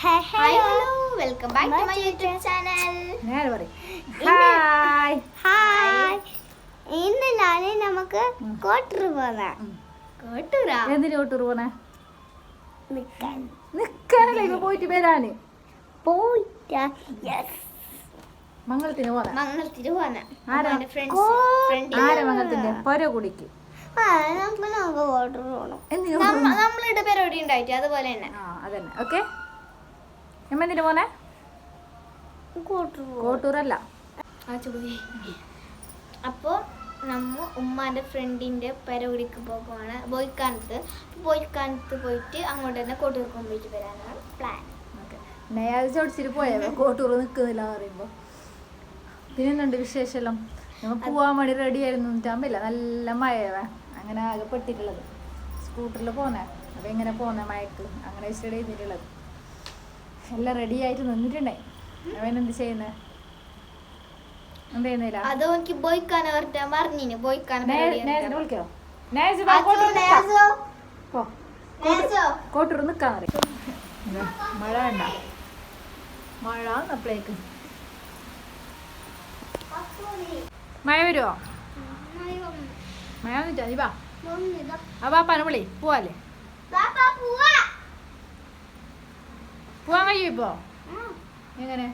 Hello, welcome back to my YouTube channel. Hi ഇന്ന് ഞാന് നമുക്ക് കോട്ടൂർ പോകാം. കോട്ടൂരാ? എന്തിനു കോട്ടൂർ പോണേ? നിക്കാൻ നിക്കാനല്ലേ ഇപ്പൊ പോയിട്ട് വരാന്. പോയിട്ടാ മംഗളത്തിന് പോകാൻ. മംഗളത്തിന് പോകാനാ. ആരാ? എന്റെ ഫ്രണ്ട്സ്. ആരാ മംഗളത്തിന്റെ? പൊരകുടിക്ക്. നമുക്ക് കോട്ടൂർ പോകണം. എന്തിനു? നമ്മളുടെ പരിപാടി ഉണ്ടായിട്ട് അതുപോലെ തന്നെ. അതന്നെ. ഓക്കെ. എന്തിനു പോണേ? കോട്ടൂരല്ല. അപ്പോൾ നമ്മ ഉമ്മാന്റെ ഫ്രണ്ടിന്റെ പരിപാടിക്ക് പോകുവാണ് ബോയ്ക്കാനത്ത്. ബോയ്ക്കാനത്ത് പോയിട്ട് അങ്ങോട്ട് തന്നെ കോട്ടൂർക്കും പോയിട്ട് വരാനാണ് പ്ലാൻ. ഞാൻ ചോദിച്ചിട്ട് പോയാ കോട്ടൂർ നിൽക്കുന്നില്ല പറയുമ്പോ. പിന്നെന്തുണ്ട് വിശേഷം? നമ്മൾ പോവാൻ വേണ്ടി റെഡി ആയിരുന്നു. ആകുമ്പില്ല, നല്ല മഴവേ. അങ്ങനെ ആകെ പെട്ടിട്ടുള്ളത്. സ്കൂട്ടറിൽ പോന്നേ. അപ്പം എങ്ങനെ പോന്നേ മഴക്ക്? അങ്ങനെ സ്റ്റഡി ചെയ്തിട്ടുള്ളത്. എല്ലാം റെഡി ആയിട്ട് നിന്നിട്ടുണ്ടായി. അവനെന്ത് ചെയ്യുന്നേ? എന്ത് ചെയ്യുന്നില്ല? അത് എനിക്ക് ബോയ്ക്കാനെ പറഞ്ഞിന്. ബോയ്ക്കാനെ വിളിക്കോ? കോട്ടൂർ നിൽക്കാൻ അറിയാം. മഴ വേണ്ട, മഴ അപ്പളേക്ക് മഴ വരുമോ? മഴ വന്നിട്ടാ നീ വാ. ആ ബാപ്പാനെ വിളി, പോവാല്ലേ? പോവാൻ കഴിയും ഇപ്പോ? എങ്ങനെ?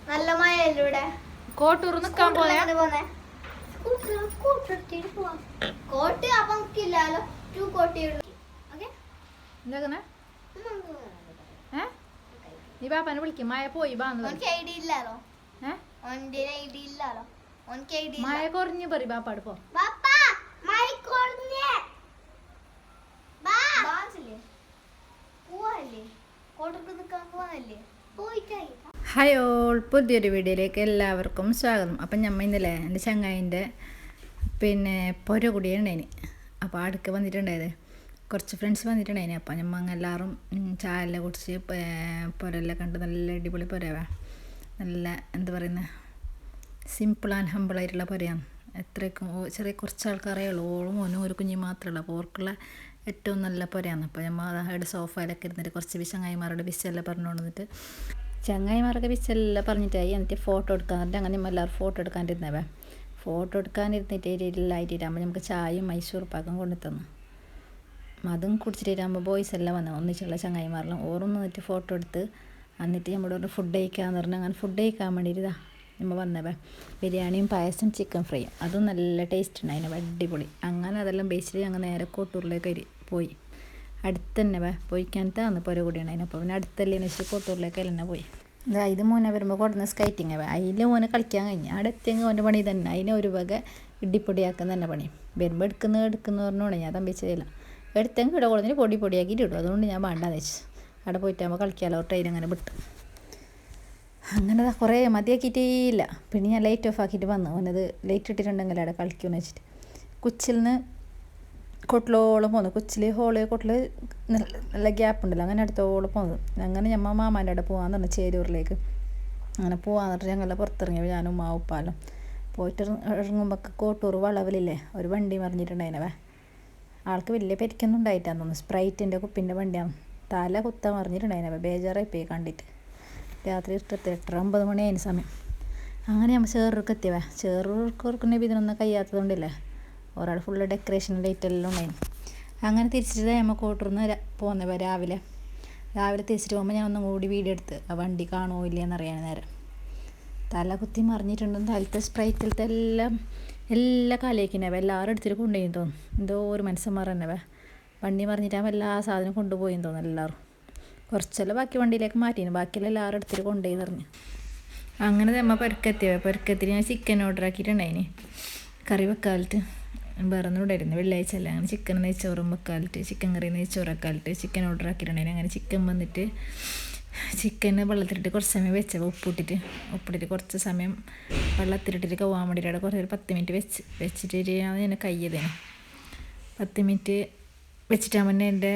നല്ല മഴയിലൂടെ കോട്ടൂർ നിക്കാൻ പോന്നെ? കോട്ട് അപ്പൊ നമുക്കില്ലല്ലോ. 2 കോട്ടേ ഉള്ളൂ. എന്താ നീ ബാപ്പാനെ വിളിക്കും. മഴ പോയി ബാന്ന്. ഐഡിയ ഇല്ലാലോ. ഐഡിയ ഇല്ലാലോ. മഴ കുറഞ്ഞു പറ ബാപ്പാട് പോ. ഹായ് ഓൾ, പുതിയൊരു വീഡിയോയിലേക്ക് എല്ലാവർക്കും സ്വാഗതം. അപ്പം ഞമ്മ ഇന്നലെ എൻ്റെ ചങ്ങായിൻ്റെ പൊരകുടിയുണ്ടായിന്. അപ്പോൾ അടുക്ക് വന്നിട്ടുണ്ടായത് കുറച്ച് ഫ്രണ്ട്സ് വന്നിട്ടുണ്ടായിന്. അപ്പം ഞമ്മ എല്ലാവരും ചായയെല്ലാം കുടിച്ച് പുരയെല്ലാം കണ്ട് നല്ല അടിപൊളി പുരവേ. നല്ല എന്താ പറയുന്നത്, സിമ്പിൾ ആൻഡ് ഹമ്പിളായിട്ടുള്ള പുരയാണ്. എത്രയ്ക്കും ചെറിയ കുറച്ച് ആൾക്കാരേ ഉള്ളൂ. ഓളും ഓനും ഒരു കുഞ്ഞി മാത്രമേ അപ്പോൾ ഓർക്കുള്ള ഏറ്റവും നല്ല പുരയാണ്. അപ്പോൾ നമ്മൾ അവിടെ സോഫയിലൊക്കെ ഇരുന്നിട്ട് കുറച്ച് ചങ്ങായിമാരുടെ വിശെല്ലാം പറഞ്ഞു കൊണ്ടുവന്നിട്ട് ചങ്ങായിമാരൊക്കെ വിശെല്ലാം പറഞ്ഞിട്ടായി. എന്നിട്ട് ഫോട്ടോ എടുക്കാൻ പറഞ്ഞിട്ട് അങ്ങനെ നമ്മൾ എല്ലാവരും ഫോട്ടോ എടുക്കാണ്ടിരുന്നവേ. ഫോട്ടോ എടുക്കാനിരുന്നിട്ട് ഇല്ലായിട്ടാകുമ്പോൾ നമുക്ക് ചായയും മൈസൂർ പാക്കും കൊണ്ടു തന്നു. അതും കുടിച്ചിട്ടാകുമ്പോൾ ബോയ്സ് എല്ലാം വന്നു ഒന്നിച്ചുള്ള ചങ്ങായിമാരെല്ലാം ഓറും നിന്നിട്ട് ഫോട്ടോ എടുത്ത്. എന്നിട്ട് നമ്മളോട് ഫുഡ് കഴിക്കാമെന്ന് പറഞ്ഞാൽ അങ്ങനെ ഫുഡ് കഴിക്കാൻ വേണ്ടിയിട്ടാ നമ്മൾ വന്നവേ. ബിരിയാണിയും പായസം ചിക്കൻ ഫ്രൈയും അതും നല്ല ടേസ്റ്റ് ഉണ്ടായിന്, അടിപൊളി. അങ്ങനെ അതെല്ലാം ബേസിൽ ഞങ്ങൾ നേരെ കോട്ടൂരിലേക്ക് പോയി. അടുത്ത് തന്നെ പോയിക്കാനത്താണ് പുര കൂടിയുണ്ടായിന്. അപ്പോൾ പിന്നെ അടുത്തല്ലേ വെച്ചിട്ട് കോട്ടൂരിലേക്ക് തന്നെ പോയി. ഇത് മോനെ വരുമ്പോൾ കൊടുന്ന സ്കൈറ്റിങ് അതിൽ മോനെ കളിക്കാൻ കഴിഞ്ഞു. അവിടെ എത്തിയെങ്കിൽ ഓൻ്റെ പണി തന്നെ. അതിനെ ഒരു വക ഇടിപ്പൊടിയാക്കുന്ന തന്നെ പണി. വരുമ്പോൾ എടുക്കുന്നു പറഞ്ഞോണ്ട് ഞാൻ തമ്പിച്ചില്ല. എടുത്തെങ്കിൽ ഇവിടെ കൊടുത്തിട്ട് പൊടിയാക്കിയിട്ട് ഇടും. അതുകൊണ്ട് ഞാൻ വേണ്ടാന്ന് വെച്ചു. അവിടെ പോയിട്ടാകുമ്പോൾ കളിക്കാമല്ലോ ട്രെയിൻ അങ്ങനെ വിട്ടു. അങ്ങനെ കുറേ മതിയാക്കിയിട്ടേയില്ല. പിന്നെ ഞാൻ ലൈറ്റ് ഓഫ് ആക്കിയിട്ട് വന്നു. ഓനത് ലൈറ്റ് ഇട്ടിട്ടുണ്ടെങ്കിൽ അവിടെ കളിക്കുമെന്ന് വെച്ചിട്ട് കൊച്ചിൽ നിന്ന് കൊട്ടിലോളം പോന്നു. കൊച്ചിൽ കൊട്ടിൽ നല്ല ഗ്യാപ്പ് ഉണ്ടല്ലോ, അങ്ങനെ അടുത്തോളം പോകുന്നത്. അങ്ങനെ ഞമ്മ മാമാൻ്റെ അവിടെ പോകാമെന്ന് പറഞ്ഞു, ചേരൂരിലേക്ക്. അങ്ങനെ പോകാമെന്ന് പറഞ്ഞിട്ട് ഞങ്ങളെ പുറത്തിറങ്ങിയപ്പോൾ ഞാനും ഉമ്മാ ഉപ്പാലും പോയിട്ട് ഇറങ്ങുമ്പോൾ കോട്ടൂർ വളവിലില്ലേ ഒരു വണ്ടി മറിഞ്ഞിട്ടുണ്ടായിനവേ. ആൾക്ക് വലിയ പരിക്കൊന്നും ഉണ്ടായിട്ടാന്ന് തോന്നുന്നു. സ്പ്രൈറ്റിൻ്റെ കുപ്പിൻ്റെ വണ്ടിയാണ്. തല കുത്താൻ മറിഞ്ഞിട്ടുണ്ടായിനവേ. ബേജാറായി പോയി കണ്ടിട്ട്. രാത്രി 8:09 മണിയായിരുന്നു സമയം. അങ്ങനെ നമ്മൾ ചേറൂർക്ക് എത്തിയവേ. ചേറൂർക്കോർക്കുന്ന ഇതിനൊന്നും കഴിയാത്തതുകൊണ്ടില്ലേ ഒരാൾ ഫുള്ള് ഡെക്കറേഷൻ ലൈറ്റ് എല്ലാം ഉണ്ടായിരുന്നു. അങ്ങനെ തിരിച്ചിട്ട് നമ്മൾ കോട്ടൂർന്ന് പോകുന്നവ രാവിലെ തിരിച്ചിട്ട് പോകുമ്പോൾ ഞാൻ ഒന്നും കൂടി വീഡിയോ എടുത്ത് ആ വണ്ടി കാണുമോ ഇല്ലയെന്നറിയാൻ നേരം. തല കുത്തി മറിഞ്ഞിട്ടുണ്ടെന്ന് തലത്തെ സ്പ്രൈറ്റിലത്തെ എല്ലാ കാലേക്കിനവ എല്ലാവരും എടുത്തിട്ട് കൊണ്ടുപോയി തോന്നും. എന്തോ ഒരു മനുഷ്യന്മാർ തന്നെവേ. വണ്ടി മറിഞ്ഞിട്ടാകുമ്പോൾ എല്ലാ സാധനവും കൊണ്ടുപോയി തോന്നുന്നു എല്ലാവരും. കുറച്ചെല്ലാം ബാക്കി വണ്ടിയിലേക്ക് മാറ്റിന്, ബാക്കിയെല്ലാം എല്ലാവരും എടുത്തിട്ട് കൊണ്ടുപോയി പറഞ്ഞു. അങ്ങനെ നമ്മൾ പൊരക്കെത്തി ഞാൻ ചിക്കൻ ഓർഡർ ആക്കിയിട്ടുണ്ടായിന്. കറി വെക്കാലിട്ട് വേറെ ഒന്നും ഇടായിരുന്നു. വെള്ളിയാഴ്ച അല്ല. അങ്ങനെ ചിക്കൻ നെയ്ച്ചോറും വെക്കാലിട്ട് ചിക്കൻ കറി നെയ്ച്ചോറൊക്കാലിട്ട് ചിക്കൻ ഓർഡർ ആക്കിയിട്ടുണ്ടായിന്. അങ്ങനെ ചിക്കൻ വന്നിട്ട് ചിക്കൻ വെള്ളത്തിലിട്ട് കുറച്ച് സമയം വെച്ചപ്പോൾ ഉപ്പിട്ടിട്ട് കുറച്ച് സമയം വെള്ളത്തിലിട്ടിട്ട് കവാൻ വേണ്ടിയിട്ട് അവിടെ കുറച്ച് 10 മിനിറ്റ് വെച്ചിട്ട് ഞാൻ കയ്യതേനെ 10 മിനിറ്റ് വെച്ചിട്ടാകുമ്പോൾ തന്നെ എൻ്റെ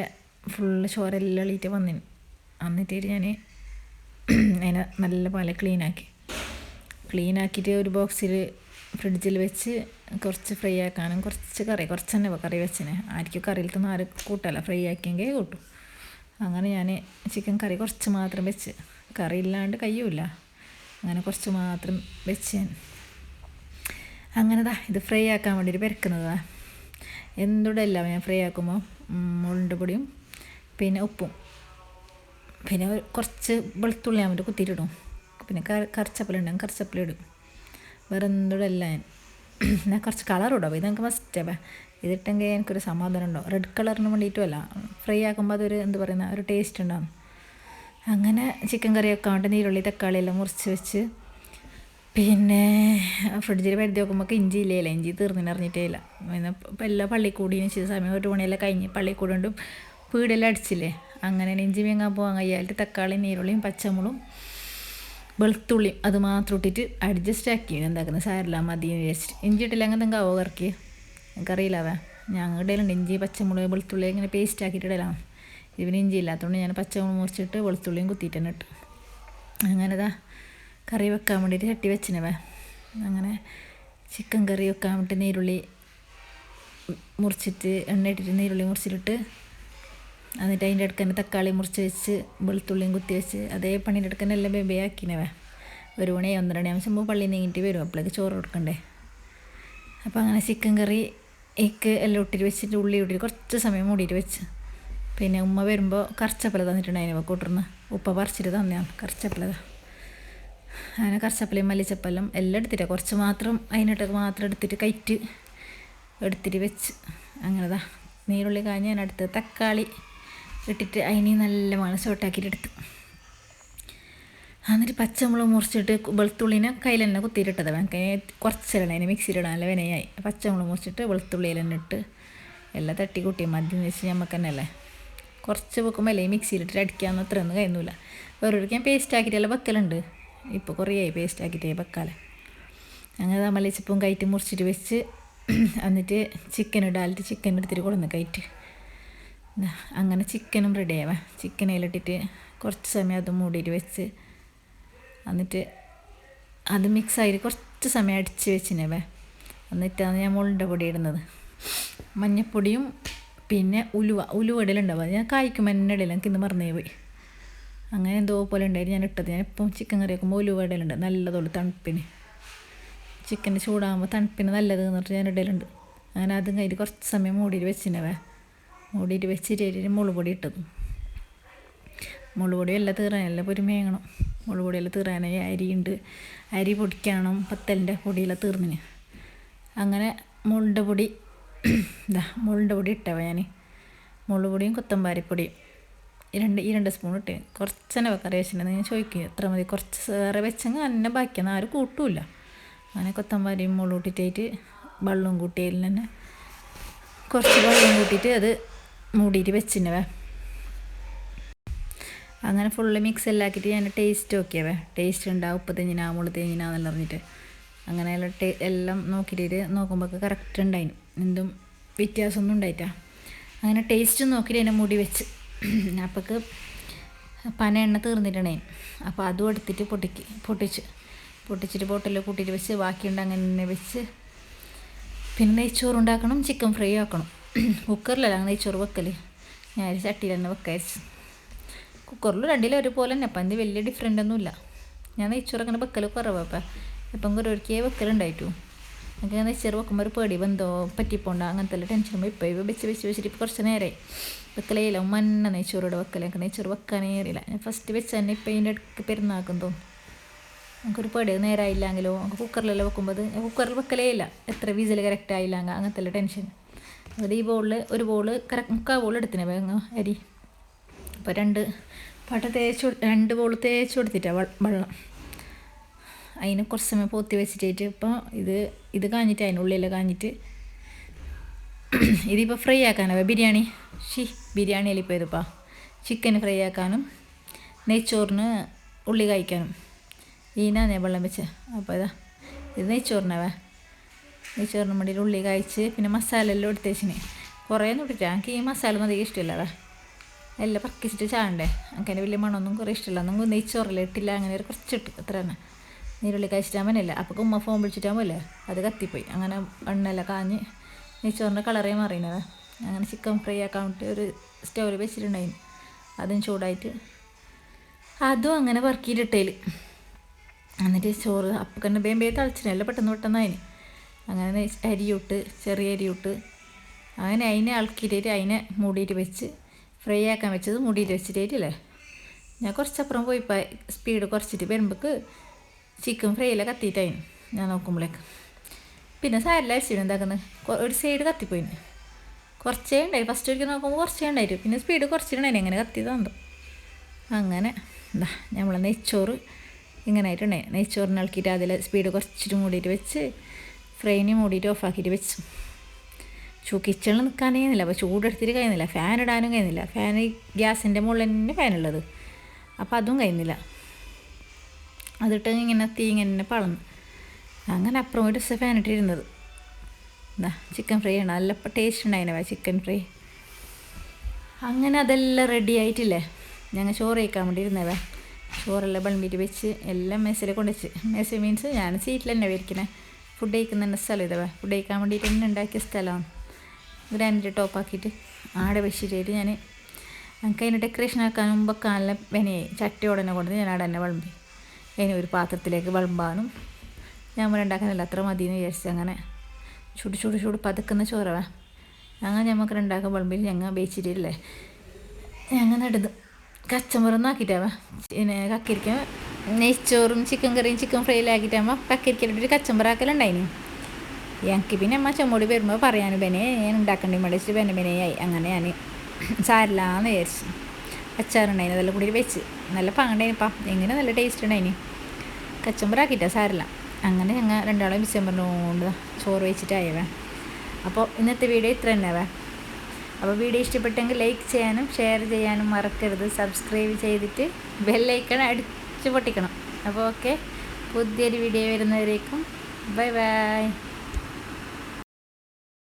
ഫുള്ള് ചോരെല്ലാം എളിയിട്ട് വന്നിന്. എന്നിട്ട് ഞാൻ അതിനെ നല്ല പോലെ ക്ലീനാക്കിയിട്ട് ഒരു ബോക്സിൽ ഫ്രിഡ്ജിൽ വെച്ച് കുറച്ച് ഫ്രൈ ആക്കാനും കുറച്ച് കറി തന്നെ കറി വെച്ചിന്. ആർക്കും കറിയിലത്തൊന്നും ആരും കൂട്ടല്ല, ഫ്രൈ ആക്കിയെങ്കിൽ കൂട്ടും. അങ്ങനെ ഞാൻ ചിക്കൻ കറി കുറച്ച് മാത്രം വെച്ച്, കറി ഇല്ലാണ്ട് കഴിയൂല, അങ്ങനെ കുറച്ച് മാത്രം വെച്ച് ഞാൻ. അങ്ങനെതാ ഇത് ഫ്രൈ ആക്കാൻ വേണ്ടിയിട്ട് പെരക്കുന്നതാ. എന്തുടല്ല ഞാൻ ഫ്രൈ ആക്കുമ്പോൾ മുളക് പൊടിയും പിന്നെ ഉപ്പും പിന്നെ കുറച്ച് വെളുത്തുള്ളി ആകുമ്പോൾ കുത്തിയിട്ടിടും, പിന്നെ കറിച്ചപ്പലുണ്ടെങ്കിൽ കറിച്ചപ്പലിടും, വേറെ എന്തുടല്ല ഞാൻ കുറച്ച് കളർ ഇടും. ഇത് എനിക്ക് മസ്റ്റ് ഇതിട്ടെങ്കിൽ എനിക്കൊരു സമാധാനം ഉണ്ടാവും. റെഡ് കളറിന് വേണ്ടിയിട്ടുമല്ല, ഫ്രൈ ആക്കുമ്പോൾ അതൊരു എന്താ പറയുന്ന ഒരു ടേസ്റ്റ് ഉണ്ടാകും. അങ്ങനെ ചിക്കൻ കറി വെക്കാൻ വേണ്ടി നീരുള്ളി തക്കാളി എല്ലാം മുറിച്ച് വെച്ച് പിന്നെ ഫ്രിഡ്ജിൽ വരുത്തി നോക്കുമ്പോൾ ഇഞ്ചി ഇല്ലേ, ഇഞ്ചി തീർന്നിട്ടറിഞ്ഞിട്ടേ ഇല്ല. പിന്നെ ഇപ്പം എല്ലാ പള്ളിക്കൂടിയും ചെയ്ത സമയം 1 മണിയെല്ലാം കഴിഞ്ഞ് പള്ളിക്കൂടി കൊണ്ടും വീടെല്ലാം അടിച്ചില്ലേ, അങ്ങനെ ഇഞ്ചി വേങ്ങാൻ പോകാൻ കഴിയായിട്ട് തക്കാളി നീരുള്ളിയും പച്ചമുളകും വെളുത്തുള്ളിയും അത് മാത്രം ഇട്ടിട്ട് അഡ്ജസ്റ്റ് ആക്കി എന്താക്കുന്നത് സാരില്ല മതി വിചാരിച്ചിട്ട്. ഇഞ്ചി ഇട്ടില്ല അങ്ങനെ എന്തെങ്കിലും ആവോ കറക്കി എനിക്കറിയില്ലവേ. ഞങ്ങൾ ഇടയിലുണ്ട് ഇഞ്ചി പച്ചമുളക് വെളുത്തുള്ളി ഇങ്ങനെ പേസ്റ്റ് ആക്കിയിട്ട് ഇടലാണ്. ഇവന് ഇഞ്ചി ഇല്ലാത്തതുകൊണ്ട് ഞാൻ പച്ചമുളക് മുറിച്ചിട്ട് വെളുത്തുള്ളിയും കുത്തിയിട്ട് തന്നെ ഇട്ടു. അങ്ങനെതാ കറി വെക്കാൻ വേണ്ടിയിട്ട് ചട്ടി വെച്ചിനവേ. അങ്ങനെ ചിക്കൻ കറി വെക്കാൻ വേണ്ടിയിട്ട് നീരുള്ളി മുറിച്ചിട്ട് എണ്ണ ഇട്ടിട്ട് നീരുള്ളി മുറിച്ചിട്ട് എന്നിട്ട് അതിൻ്റെ അടുക്ക് തന്നെ തക്കാളി മുറിച്ച് വെച്ച് വെളുത്തുള്ളിയും കുത്തി വെച്ച് അതേ പണീൻ്റെ അടുക്ക് തന്നെ എല്ലാം ബേബിയാക്കിനവേ. 1 മണി 1:30 ആകുമ്പോൾ പള്ളിയിൽ നീങ്ങിയിട്ട് വരും, അപ്പോഴേക്ക് ചോറ് കൊടുക്കണ്ടേ. അപ്പോൾ അങ്ങനെ ചിക്കൻ കറി എല്ലാം ഇട്ടിട്ട് വെച്ചിട്ട് ഉള്ളി ഇട്ടിട്ട് കുറച്ച് സമയം മൂടിയിട്ട് വെച്ച്. പിന്നെ ഉമ്മ വരുമ്പോൾ കറിച്ചപ്പല തന്നിട്ടുണ്ടായിരുന്നു കൂട്ടുന്ന, ഉപ്പ പറിച്ചിട്ട് തന്നെയാണ് കറിച്ചപ്പല. അങ്ങനെ കറിച്ചപ്പലയും മല്ലിച്ചപ്പലും എല്ലാം എടുത്തിട്ടാണ്, കുറച്ച് മാത്രം അതിനിട്ടൊക്കെ മാത്രം എടുത്തിട്ട് കയറ്റ് എടുത്തിട്ട് വെച്ച്. അങ്ങനെതാ നീരുള്ളി കാഞ്ഞ് ഞാൻ അടുത്ത് തക്കാളി ഇട്ടിട്ട് അതിന് നല്ല മണസോട്ടാക്കിയിട്ട് എടുത്ത്. എന്നിട്ട് പച്ചമുളക് മുറിച്ചിട്ട് വെളുത്തുള്ളിനെ കയ്യിൽ തന്നെ കുത്തിയിട്ടിട്ടത് എനിക്ക് കുറച്ചെല്ലാം അതിന് മിക്സിയിലിടാൻ നല്ല വിനയായി. പച്ചമുളക് മുറിച്ചിട്ട് വെളുത്തുള്ളിയിലെല്ലാം ഇട്ട് എല്ലാം തട്ടി കൂട്ടി മദ്യം വെച്ച് നമുക്ക് തന്നെ അല്ലേ കുറച്ച് വെക്കുമ്പോൾ അല്ലേ മിക്സിയിലിട്ട് അടിക്കാമെന്ന് അത്രയൊന്നും കഴിയുന്നില്ല. വേറൊരു ഞാൻ പേസ്റ്റ് ആക്കിയിട്ടെല്ലാം വെക്കലുണ്ട്, ഇപ്പോൾ കുറേയായി പേസ്റ്റ് ആക്കിയിട്ടേ വെക്കാലേ. അങ്ങനെ മല്ലിച്ചപ്പും കയറ്റി മുറിച്ചിട്ട് വെച്ച് എന്നിട്ട് ചിക്കൻ ഇടാലിട്ട് ചിക്കൻ എടുത്തിട്ട് കൊടുന്ന് കയറ്റി. അങ്ങനെ ചിക്കനും റെഡി ആവാ. ചിക്കനയിലിട്ടിട്ട് കുറച്ച് സമയം അത് മൂടിയിട്ട് വെച്ച് എന്നിട്ട് അത് മിക്സായിട്ട് കുറച്ച് സമയം അടിച്ച് വെച്ചിനവേ. എന്നിട്ടാണ് ഞാൻ മുളകിൻ്റെ പൊടി ഇടുന്നത്, മഞ്ഞൾപ്പൊടിയും പിന്നെ ഉലുവ ഇടലുണ്ടാവുക. ഞാൻ കായ്ക്കുമ്പോൾ എന്നെ ഇടയില്ല, എനിക്ക് ഇന്ന് മറന്നേ പോയി. അങ്ങനെ എന്തോ പോലെ ഉണ്ടായിരുന്നു ഞാൻ ഇട്ടത്. ഞാൻ ഇപ്പം ചിക്കൻ കറി വെക്കുമ്പോൾ ഉലുവ ഇടലുണ്ട്, നല്ലതുള്ളൂ തണുപ്പിന്. ചിക്കൻ്റെ ചൂടാകുമ്പോൾ തണുപ്പിന് നല്ലത് എന്നിട്ട് ഞാൻ ഇടലുണ്ട്. അങ്ങനെ അതും കഴിഞ്ഞ് കുറച്ച് സമയം മൂടിയിട്ട് വെച്ചിനവേ. മൂടിയിട്ട് വെച്ചിട്ട് മുളക് പൊടി ഇട്ടതും, മുളക് പൊടി എല്ലാം തീറാനെല്ലാം പൊരുമേങ്ങണം. മുളക് പൊടിയെല്ലാം തീറാനായി അരിയുണ്ട്, അരി പൊടിക്കണം, പത്തലിൻ്റെ പൊടിയെല്ലാം തീർന്നിന്. അങ്ങനെ മുളകിൻ്റെ പൊടി മുളകിൻ്റെ പൊടി ഇട്ടവ ഞാൻ, മുളക് പൊടിയും കൊത്തമ്പാരിപ്പൊടിയും ഈ 2 സ്പൂൺ ഇട്ട് കുറച്ച് തന്നെ കറി വെച്ചിട്ടുണ്ടെന്ന് ഞാൻ ചോദിക്കുക എത്ര മതി. കുറച്ച് വേറെ വെച്ചെങ്കിൽ എന്നെ ബാക്കിയാണ് ആരും കൂട്ടില്ല. അങ്ങനെ കൊത്തമ്പാരിയും മുളക് ഇട്ടിട്ട് വെള്ളം കൂട്ടിയതിൽ തന്നെ കുറച്ച് വെള്ളം കൂട്ടിയിട്ട് അത് മൂടിയിട്ട് വെച്ചിനവേ. അങ്ങനെ ഫുള്ള് മിക്സ് എല്ലാം ആക്കിയിട്ട് ഞാൻ ടേസ്റ്റ് നോക്കിയവേ, ടേസ്റ്റ് ഉണ്ടാവും ഉപ്പ് തെഞ്ഞിനാ മുളക് തെഞ്ഞിനാന്നെല്ലാം പറഞ്ഞിട്ട്. അങ്ങനെ എല്ലാം നോക്കിയിട്ട് നോക്കുമ്പോൾ കറക്റ്റ് ഉണ്ടായിന്, എന്തും വ്യത്യാസമൊന്നും ഉണ്ടായിട്ടാ. അങ്ങനെ ടേസ്റ്റ് നോക്കിയിട്ട് അതിനെ മൂടി വെച്ച്. അപ്പോൾക്ക് പന എണ്ണ തീർന്നിട്ടുണ്ടായി. അപ്പോൾ അതും എടുത്തിട്ട് പൊട്ടിച്ചിട്ട് ബോട്ടിൽ കൂട്ടിയിട്ട് വെച്ച് ബാക്കിയുണ്ട് അങ്ങനെ വെച്ച്. പിന്നെ നെയ്ച്ചോറുണ്ടാക്കണം, ചിക്കൻ ഫ്രൈ ആക്കണം. കുക്കറിലല്ല നെയ്ച്ചോറ് വെക്കൽ, ഞാൻ ചട്ടിയിൽ തന്നെ വെക്കാച്ച്. കുക്കറിൽ രണ്ടിലും ഒരുപോലെ തന്നെ, അപ്പം എന്ത് വലിയ ഡിഫറൻ്റ് ഒന്നുമില്ല. ഞാൻ നെയ്ച്ചോറ് അങ്ങനെ വെക്കൽ കുറവാണ്. അപ്പം ഇപ്പം ഒരിക്കേ വെക്കലുണ്ടായിട്ടു. എനിക്ക് നെയ്ച്ചോറ് വെക്കുമ്പോൾ ഒരു പേടി ബന്ധോ പറ്റിപ്പോണ്ട അങ്ങനത്തെ എല്ലാം ടെൻഷൻ. ഇപ്പം വെച്ചിട്ട് ഇപ്പോൾ കുറച്ച് നേരമായി വെക്കലേ ഇല്ല. മന്ന നെയ്ച്ചോറോടെ വെക്കല, എനിക്ക് നെയ്ച്ചോറ് വെക്കാനേ അറിയില്ല. ഞാൻ ഫസ്റ്റ് വെച്ച് തന്നെ ഇപ്പം ഇതിൻ്റെ ഇടയ്ക്ക് പെരുന്നാക്കും തോന്നും. നമുക്കൊരു പേടി നേരമായില്ലെങ്കിലോ. നമുക്ക് കുക്കറിലെല്ലാം വെക്കുമ്പോൾ അത് കുക്കറിൽ വെക്കലേ ഇല്ല, എത്ര വിസിൽ കറക്റ്റ് ആയില്ലെങ്കിൽ അങ്ങനത്തെ എല്ലാം ടെൻഷൻ. അത് ഈ ബോളിൽ ഒരു ബോള് മുക്കാൽ ബോൾ എടുത്തിനെ അരി. അപ്പോൾ 2 ബോൾ തേച്ച് കൊടുത്തിട്ടാണ് വെള്ളം. അതിന് കുറച്ച് സമയം പോത്തി വെച്ചിട്ട് ഇപ്പോൾ ഇത് കാഞ്ഞിട്ട് അതിനുള്ളിലെല്ലാം കാഞ്ഞിട്ട് ഇതിപ്പോൾ ഫ്രൈ ആക്കാനാണ് ബിരിയാണിയിൽ ഇപ്പോൾ ഇതിപ്പോൾ ചിക്കൻ ഫ്രൈ ആക്കാനും നെയ്ച്ചോറിന് ഉള്ളി കായ്ക്കാനും ഇതിനാണ് ഞാൻ വെള്ളം വെച്ചത്. അപ്പോൾ ഇത് നെയ്ച്ചോറിനാവേ. നെയ്ച്ചോറിന് വേണ്ടിയിട്ട് ഉള്ളി കായ്ച്ച് പിന്നെ മസാല എല്ലാം എടുത്ത് വെച്ചിന്. കുറേ ഒന്നും ഇട്ടിട്ടാ, എനിക്ക് ഈ മസാല ഒന്നും അധികം ഇഷ്ടമില്ല. എല്ലാം പക്കിച്ചിട്ട് ചാണ്ടേ, എനിക്ക് അതിൻ്റെ വലിയ മണമൊന്നും കുറേ ഇഷ്ടമില്ല. ഒന്നും നെയ്ച്ചോറെല്ലാം ഇട്ടില്ല, അങ്ങനെ ഒരു കുറച്ചിട്ട് അത്ര തന്നെ. നീരുള്ളി കഴിച്ചിട്ടാൽ മതിയല്ല. അപ്പോൾ ഉമ്മ ഫോൺ വിളിച്ചിട്ടാകുമ്പോൾ അത് കത്തിപ്പോയി. അങ്ങനെ എണ്ണയെല്ലാം കാഞ്ഞ് നെയ്ച്ചോറിൻ്റെ കളറേ മാറിയത്. അങ്ങനെ ചിക്കൻ ഫ്രൈ ആക്കാൻ വേണ്ടി ഒരു സ്റ്റൗവിൽ വെച്ചിട്ടുണ്ടായിരുന്നു. അതും ചൂടായിട്ട് അതും അങ്ങനെ വർക്കിയിലിട്ടേൽ എന്നിട്ട് ചോറ് അപ്പം തന്നെ വേമ്പേ തളിച്ചിനല്ല പെട്ടെന്ന് അതിന് അങ്ങനെ അരിയിട്ട് ചെറിയ അരിയിട്ട് അങ്ങനെ അതിനെ ഇളക്കിയിട്ട് അതിനെ മൂടിയിട്ട് വെച്ച് ഫ്രൈ ആക്കാൻ വെച്ചത് മൂടിയിട്ട് വെച്ചിട്ടേറ്റില്ലേ ഞാൻ കുറച്ചപ്പുറം പോയി സ്പീഡ് കുറച്ചിട്ട് വരുമ്പോൾക്ക് ചിക്കൻ ഫ്രൈയിലെ കത്തിയിട്ടായിരുന്നു ഞാൻ നോക്കുമ്പോഴേക്ക് പിന്നെ സാരില്ല അരിച്ചിട്ട് എന്താക്കുന്നത് ഒരു സൈഡ് കത്തിപ്പോയിന് കുറച്ചേ ഉണ്ടായി ഫസ്റ്റ് ഒരിക്കൽ നോക്കുമ്പോൾ കുറച്ചേ ഉണ്ടായിട്ട് പിന്നെ സ്പീഡ് കുറച്ചിട്ടുണ്ടായിരുന്നു എങ്ങനെ കത്തിയതാണ്ടോ അങ്ങനെ എന്താ നമ്മൾ നെയ്ച്ചോറ് ഇങ്ങനെ ആയിട്ടുണ്ടായി നെയ്ച്ചോറിന് ഇളക്കിയിട്ട് അതിൽ സ്പീഡ് കുറച്ചിട്ട് മൂടിയിട്ട് വെച്ച് ഫ്രൈനെ മൂടിയിട്ട് ഓഫാക്കിയിട്ട് വെച്ചു കിച്ചണിൽ നിൽക്കാൻ കഴിയുന്നില്ല അപ്പോൾ ചൂടെടുത്തിട്ട് കഴിയുന്നില്ല ഫാൻ ഇടാനും കഴിയുന്നില്ല ഫാൻ ഗ്യാസിൻ്റെ മുകളിൽ തന്നെ ഫാനുള്ളത് അപ്പോൾ അതും കഴിയുന്നില്ല അതിട്ട് ഇങ്ങനെ തീ ഇങ്ങനെ പളന്ന് അങ്ങനെ അപ്പുറം ഒരു ദിവസം ഫാൻ ഇട്ടിരുന്നത് എന്താ ചിക്കൻ ഫ്രൈ ആണ് നല്ല ടേസ്റ്റ് ഉണ്ടായിനവ ചിക്കൻ ഫ്രൈ അങ്ങനെ അതെല്ലാം റെഡി ആയിട്ടില്ലേ ഞങ്ങൾ ചോറ് കഴിക്കാൻ വേണ്ടി ഇരുന്നവ ചോറെല്ലാം വിളമ്പിയിട്ട് വെച്ച് എല്ലാം മെസ്സിൽ കൊണ്ടുവച്ച് മെസ്സി മീൻസ് ഞാൻ സീറ്റിൽ തന്നെ വരിക്കണേ ഫുഡ് കഴിക്കുന്ന സ്ഥലം ഇതവ ഫുഡ് കഴിക്കാൻ വേണ്ടിയിട്ട് തന്നെ ഉണ്ടാക്കിയ സ്ഥലമാണ് ഗ്രാൻഡ് ടോപ്പാക്കിയിട്ട് ആടെ വെച്ചിട്ട് ഞാൻ എനിക്ക് അതിന് ഡെക്കറേഷൻ ആക്കാൻ മുമ്പൊക്കെ വെനയായി ചട്ടിയോടെ തന്നെ കൊണ്ട് ഞാൻ ആടെ തന്നെ വിളമ്പി അതിന് ഒരു പാത്രത്തിലേക്ക് വിളമ്പാനും ഞാൻ ഉണ്ടാക്കാനല്ല അത്ര മതിയെന്ന് വിചാരിച്ചു അങ്ങനെ ചൂട് പതുക്കുന്ന ചോറവേ അങ്ങനെ ഞമ്മക്ക് രണ്ടാക്കാൻ വിളമ്പിൽ ഞങ്ങൾ വെച്ചിട്ടില്ലേ ഞങ്ങൾ നടന്ന് കച്ചമ്പറൊന്നാക്കിയിട്ടാവാ പിന്നെ കക്കരിക്ക നെയ്ച്ചോറും ചിക്കൻ കറിയും ചിക്കൻ ഫ്രൈയിലാക്കിയിട്ടാകുമ്പോൾ കക്കരിക്കലിട്ടൊരു കച്ചമ്പറാക്കലുണ്ടായിന് എനിക്ക് പിന്നെ അമ്മ ചെമ്മോടി വരുമ്പോൾ പറയാനും ബനെ ഞാൻ ഉണ്ടാക്കേണ്ടി മേടിച്ചിട്ട് ബെനയായി അങ്ങനെ ഞാൻ സാരില്ലാന്ന് വിചാരിച്ചു അച്ചാറുണ്ടായിന് അതെല്ലാം കൂടി വെച്ച് നല്ല പാങ്ങണ്ടായിനിപ്പാ എങ്ങനെ നല്ല ടേസ്റ്റ് ഉണ്ടായിന് കച്ചമ്പറാക്കിയിട്ടാ സാരില്ല അങ്ങനെ ഞങ്ങൾ രണ്ടാളും ഡിസംബറിനോണ്ട് ചോറ് വെച്ചിട്ടായവേ അപ്പോൾ ഇന്നത്തെ വീഡിയോ ഇത്ര തന്നെവേ അപ്പോൾ വീഡിയോ ഇഷ്ടപ്പെട്ടെങ്കിൽ ലൈക്ക് ചെയ്യാനും ഷെയർ ചെയ്യാനും മറക്കരുത് സബ്സ്ക്രൈബ് ചെയ്തിട്ട് ബെല്ലൈക്കൺ അടിച്ച് പൊട്ടിക്കണം അപ്പോൾ ഓക്കെ പുതിയൊരു വീഡിയോ വരുന്നവരേക്കും ബൈ ബൈ